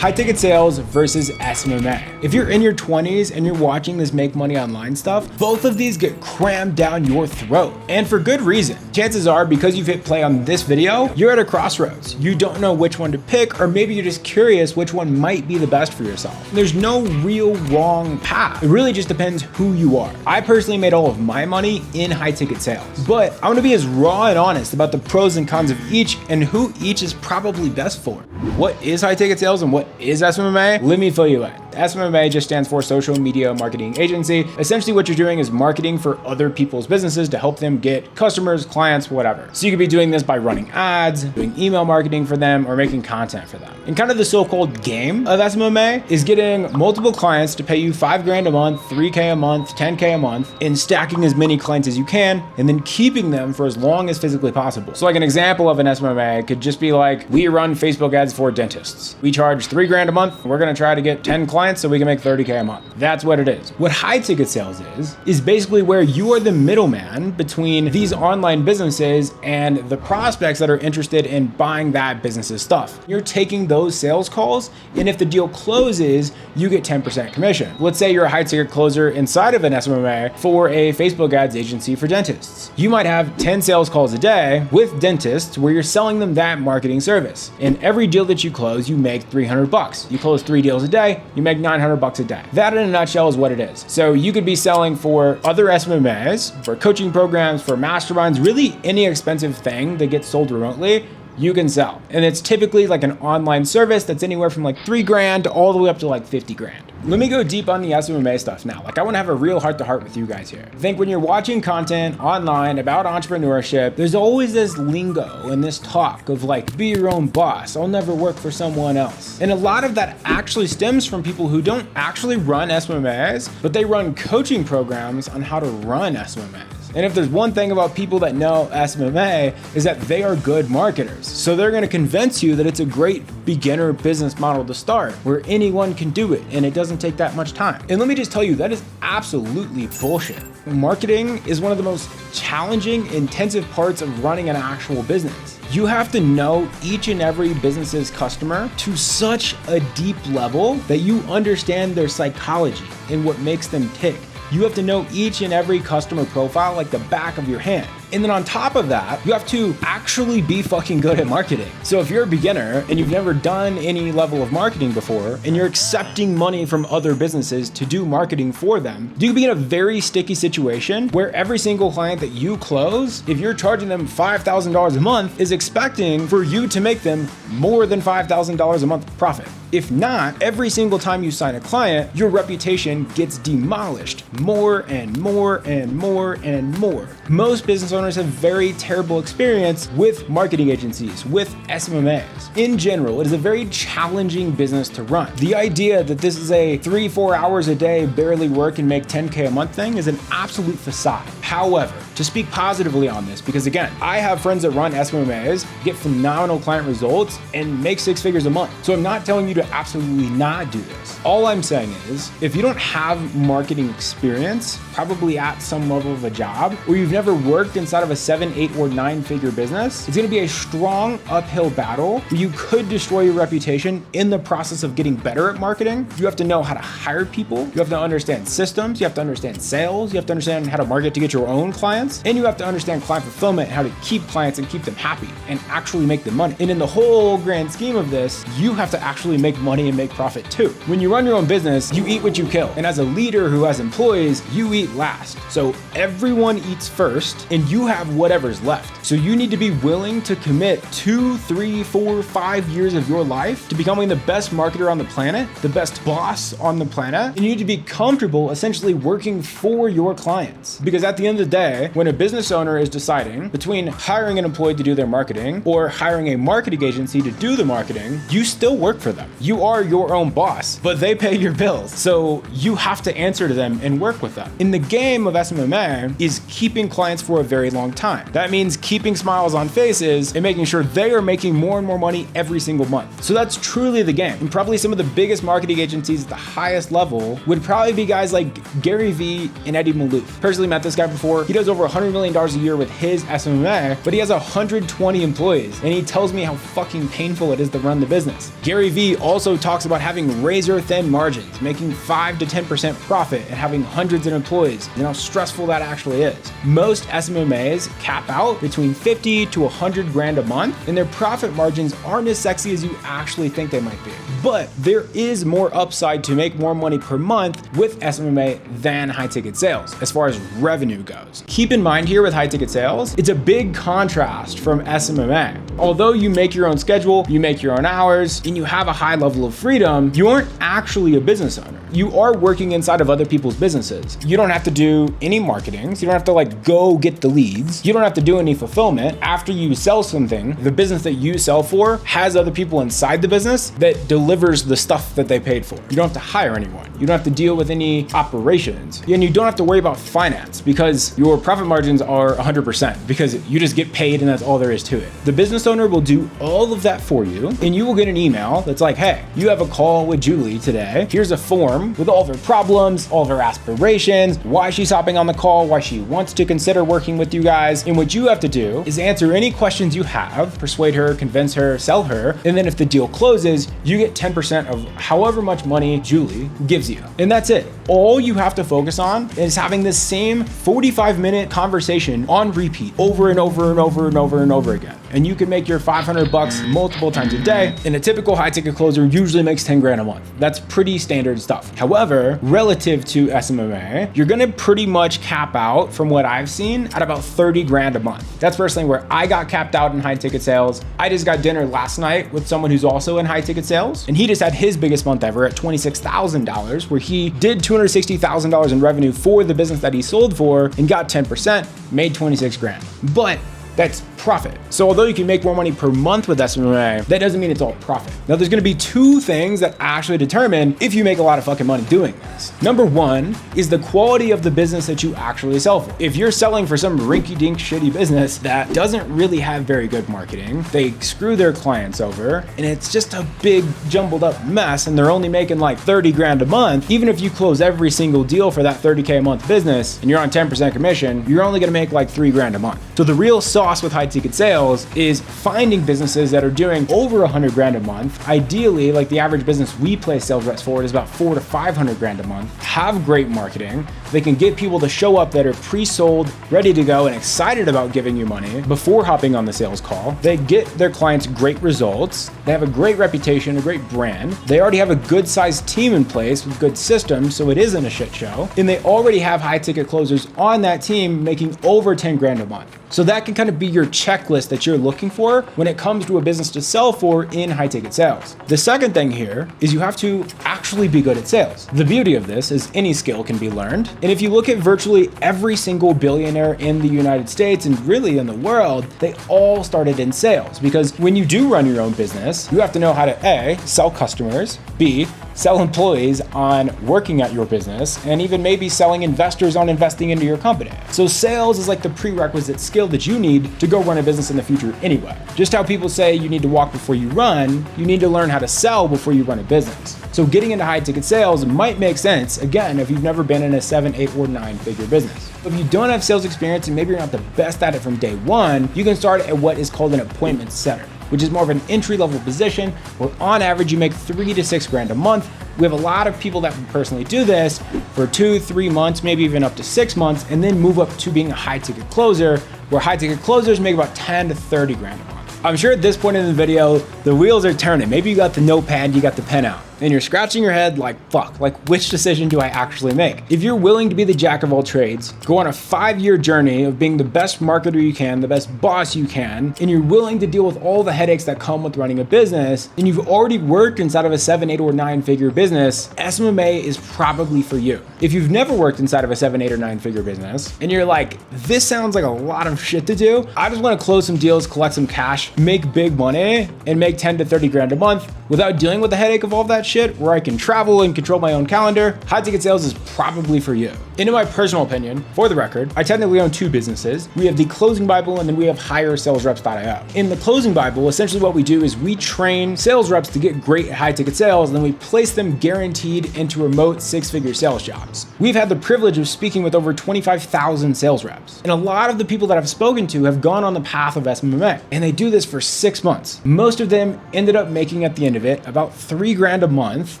High ticket sales versus SMMA. If you're in your 20s and you're watching this make money online stuff, both of these get crammed down your throat. And for good reason. Chances are, because you've hit play on this video, you're at a crossroads. You don't know which one to pick, or maybe you're just curious which one might be the best for yourself. There's no real wrong path. It really just depends who you are. I personally made all of my money in high ticket sales, but I want to be as raw and honest about the pros and cons of each and who each is probably best for. What is high ticket sales and what is SMMA? Let me fill you in. SMMA just stands for Social Media Marketing Agency. Essentially what you're doing is marketing for other people's businesses to help them get customers, clients, whatever. So you could be doing this by running ads, doing email marketing for them, or making content for them. And kind of the so-called game of SMMA is getting multiple clients to pay you $5,000 a month, $3K a month, $10K a month, and stacking as many clients as you can, and then keeping them for as long as physically possible. So like an example of an SMMA could just be like, we run Facebook ads for dentists. We charge $3,000 a month. We're gonna try to get 10 clients so we can make 30K a month. That's what it is. What high ticket sales is basically where you are the middleman between these online businesses and the prospects that are interested in buying that business's stuff. You're taking those sales calls, and if the deal closes, you get 10% commission. Let's say you're a high ticket closer inside of an SMMA for a Facebook ads agency for dentists. You might have 10 sales calls a day with dentists where you're selling them that marketing service. And every deal that you close, you make $300. You close 3 deals a day, you make $900 a day. That in a nutshell is what it is. So you could be selling for other SMMAs, for coaching programs, for masterminds, really any expensive thing that gets sold remotely, you can sell. And it's typically like an online service that's anywhere from like $3,000 all the way up to like $50,000. Let me go deep on the SMMA stuff now. Like I want to have a real heart to heart with you guys here. I think when you're watching content online about entrepreneurship, there's always this lingo and this talk of like, be your own boss. I'll never work for someone else. And a lot of that actually stems from people who don't actually run SMMAs, but they run coaching programs on how to run SMMAs. And if there's one thing about people that know SMMA is that they are good marketers. So they're going to convince you that it's a great beginner business model to start where anyone can do it and it doesn't take that much time. And let me just tell you, that is absolutely bullshit. Marketing is one of the most challenging, intensive parts of running an actual business. You have to know each and every business's customer to such a deep level that you understand their psychology and what makes them tick. You have to know each and every customer profile like the back of your hand. And then on top of that, you have to actually be fucking good at marketing. So if you're a beginner and you've never done any level of marketing before, and you're accepting money from other businesses to do marketing for them, you can be in a very sticky situation where every single client that you close, if you're charging them $5,000 a month, is expecting for you to make them more than $5,000 a month profit. If not, every single time you sign a client, your reputation gets demolished more and more and more and more. Most business owners have very terrible experience with marketing agencies, with SMMAs. In general, it is a very challenging business to run. The idea that this is a 3-4 hours a day, barely work and make 10K a month thing is an absolute facade. However, to speak positively on this, because again, I have friends that run SMMAs, get phenomenal client results, and make 6 figures a month. So I'm not telling you to absolutely not do this. All I'm saying is, if you don't have marketing experience, probably at some level of a job, or you've never worked inside of a 7, 8, or 9 figure business, it's gonna be a strong uphill battle where you could destroy your reputation in the process of getting better at marketing. You have to know how to hire people. You have to understand systems. You have to understand sales. You have to understand how to market to get your own clients. And you have to understand client fulfillment and how to keep clients and keep them happy and actually make them money. And in the whole grand scheme of this, you have to actually make money and make profit too. When you run your own business, you eat what you kill. And as a leader who has employees, you eat last. So everyone eats first and you have whatever's left. So you need to be willing to commit 2, 3, 4, 5 years of your life to becoming the best marketer on the planet, the best boss on the planet. And you need to be comfortable essentially working for your clients. Because at the end of the day, when a business owner is deciding between hiring an employee to do their marketing or hiring a marketing agency to do the marketing, you still work for them. You are your own boss, but they pay your bills. So you have to answer to them and work with them. In the game of SMMA is keeping clients for a very long time. That means keeping smiles on faces and making sure they are making more and more money every single month. So that's truly the game. And probably some of the biggest marketing agencies at the highest level would probably be guys like Gary Vee and Eddie Malouf. Personally met this guy before. before. He does over $100 million a year with his SMMA, but he has 120 employees, and he tells me how fucking painful it is to run the business. Gary Vee also talks about having razor thin margins, making 5 to 10% profit and having hundreds of employees, and how stressful that actually is. Most SMMAs cap out between 50 to 100 grand a month, and their profit margins aren't as sexy as you actually think they might be. But there is more upside to make more money per month with SMMA than high ticket sales as far as revenue goes. Keep in mind here with high ticket sales, it's a big contrast from SMMA. Although you make your own schedule, you make your own hours, and you have a high level of freedom, you aren't actually a business owner. You are working inside of other people's businesses. You don't have to do any marketing. So you don't have to like go get the leads. You don't have to do any fulfillment. After you sell something, the business that you sell for has other people inside the business that delivers the stuff that they paid for. You don't have to hire anyone. You don't have to deal with any operations. And you don't have to worry about finance because your profit margins are 100% because you just get paid and that's all there is to it. The business owner will do all of that for you, and you will get an email that's like, hey, you have a call with Julie today. Here's a form with all of her problems, all of her aspirations, why she's hopping on the call, why she wants to consider working with you guys. And what you have to do is answer any questions you have, persuade her, convince her, sell her. And then if the deal closes, you get 10% of however much money Julie gives you. And that's it. All you have to focus on is having this same 45-minute conversation on repeat over and over and over and over and over again. And you can make your $500 multiple times a day. And a typical high ticket closer usually makes 10 grand a month. That's pretty standard stuff. However, relative to SMMA, you're gonna pretty much cap out, from what I've seen, at about 30 grand a month. That's personally where I got capped out in high ticket sales. I just got dinner last night with someone who's also in high ticket sales, and he just had his biggest month ever at $26,000, where he did $260,000 in revenue for the business that he sold for and got 10%, made 26 grand. But that's profit. So although you can make more money per month with SMMA, that doesn't mean it's all profit. Now there's gonna be two things that actually determine if you make a lot of fucking money doing this. Number one is the quality of the business that you actually sell for. If you're selling for some rinky-dink shitty business that doesn't really have very good marketing, they screw their clients over, and it's just a big jumbled up mess, and they're only making like 30 grand a month, even if you close every single deal for that 30K a month business and you're on 10% commission, you're only gonna make like 3 grand a month. So the real sauce with high ticket sales is finding businesses that are doing over 100 grand a month. Ideally, like the average business we place sales reps for is about 400 to 500 grand a month, have great marketing. They can get people to show up that are pre-sold, ready to go, and excited about giving you money before hopping on the sales call. They get their clients great results. They have a great reputation, a great brand. They already have a good sized team in place with good systems, so it isn't a shit show. And they already have high ticket closers on that team making over 10 grand a month. So that can kind of be your checklist that you're looking for when it comes to a business to sell for in high ticket sales. The second thing here is you have to actually be good at sales. The beauty of this is any skill can be learned. And if you look at virtually every single billionaire in the United States and really in the world, they all started in sales, because when you do run your own business, you have to know how to A, sell customers, B, sell employees on working at your business, and even maybe selling investors on investing into your company. So sales is like the prerequisite skill that you need to go run a business in the future anyway. Just how people say you need to walk before you run, you need to learn how to sell before you run a business. So getting into high ticket sales might make sense, again, if you've never been in a 7, 8, or 9 figure business. If you don't have sales experience and maybe you're not the best at it from day one, you can start at what is called an appointment setter, which is more of an entry-level position where on average you make 3 to 6 grand a month. We have a lot of people that personally do this for 2, 3 months, maybe even up to 6 months, and then move up to being a high ticket closer, where high ticket closers make about 10 to 30 grand a month. I'm sure at this point in the video, the wheels are turning. Maybe you got the notepad, you got the pen out, and you're scratching your head like, fuck, like which decision do I actually make? If you're willing to be the jack of all trades, go on a 5-year journey of being the best marketer you can, the best boss you can, and you're willing to deal with all the headaches that come with running a business, and you've already worked inside of a 7, 8, or 9 figure business, SMMA is probably for you. If you've never worked inside of a 7, 8, or 9 figure business, and you're like, this sounds like a lot of shit to do, I just wanna close some deals, collect some cash, make big money, and make 10 to 30 grand a month without dealing with the headache of all that shit, where I can travel and control my own calendar, high ticket sales is probably for you. And in my personal opinion, for the record, I technically own two businesses. We have the Closing Bible and then we have HireSalesReps.io. In the Closing Bible, essentially what we do is we train sales reps to get great high ticket sales, and then we place them guaranteed into remote six-figure sales jobs. We've had the privilege of speaking with over 25,000 sales reps. And a lot of the people that I've spoken to have gone on the path of SMMA, and they do this for 6 months. Most of them ended up making at the end of it about $3,000 a month,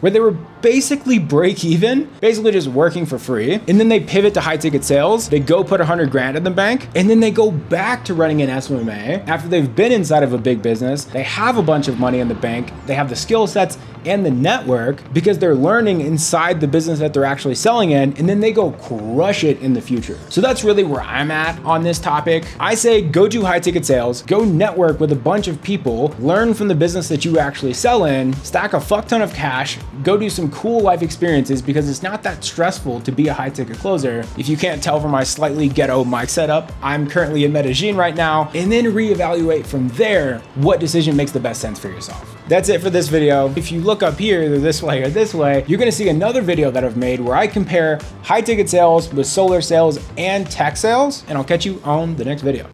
where they were basically break even, basically just working for free. And then they pivot to high ticket sales. They go put $100,000 in the bank, and then they go back to running an SMMA after they've been inside of a big business. They have a bunch of money in the bank. They have the skill sets and the network because they're learning inside the business that they're actually selling in, and then they go crush it in the future. So that's really where I'm at on this topic. I say go do high ticket sales, go network with a bunch of people, learn from the business that you actually sell in, stack a fuck ton of cash, go do some cool life experiences, because it's not that stressful to be a high ticket closer. If you can't tell from my slightly ghetto mic setup, I'm currently in Medellin right now, and then reevaluate from there what decision makes the best sense for yourself. That's it for this video. If you look up here, either this way or this way, you're gonna see another video that I've made where I compare high ticket sales with solar sales and tech sales, and I'll catch you on the next video.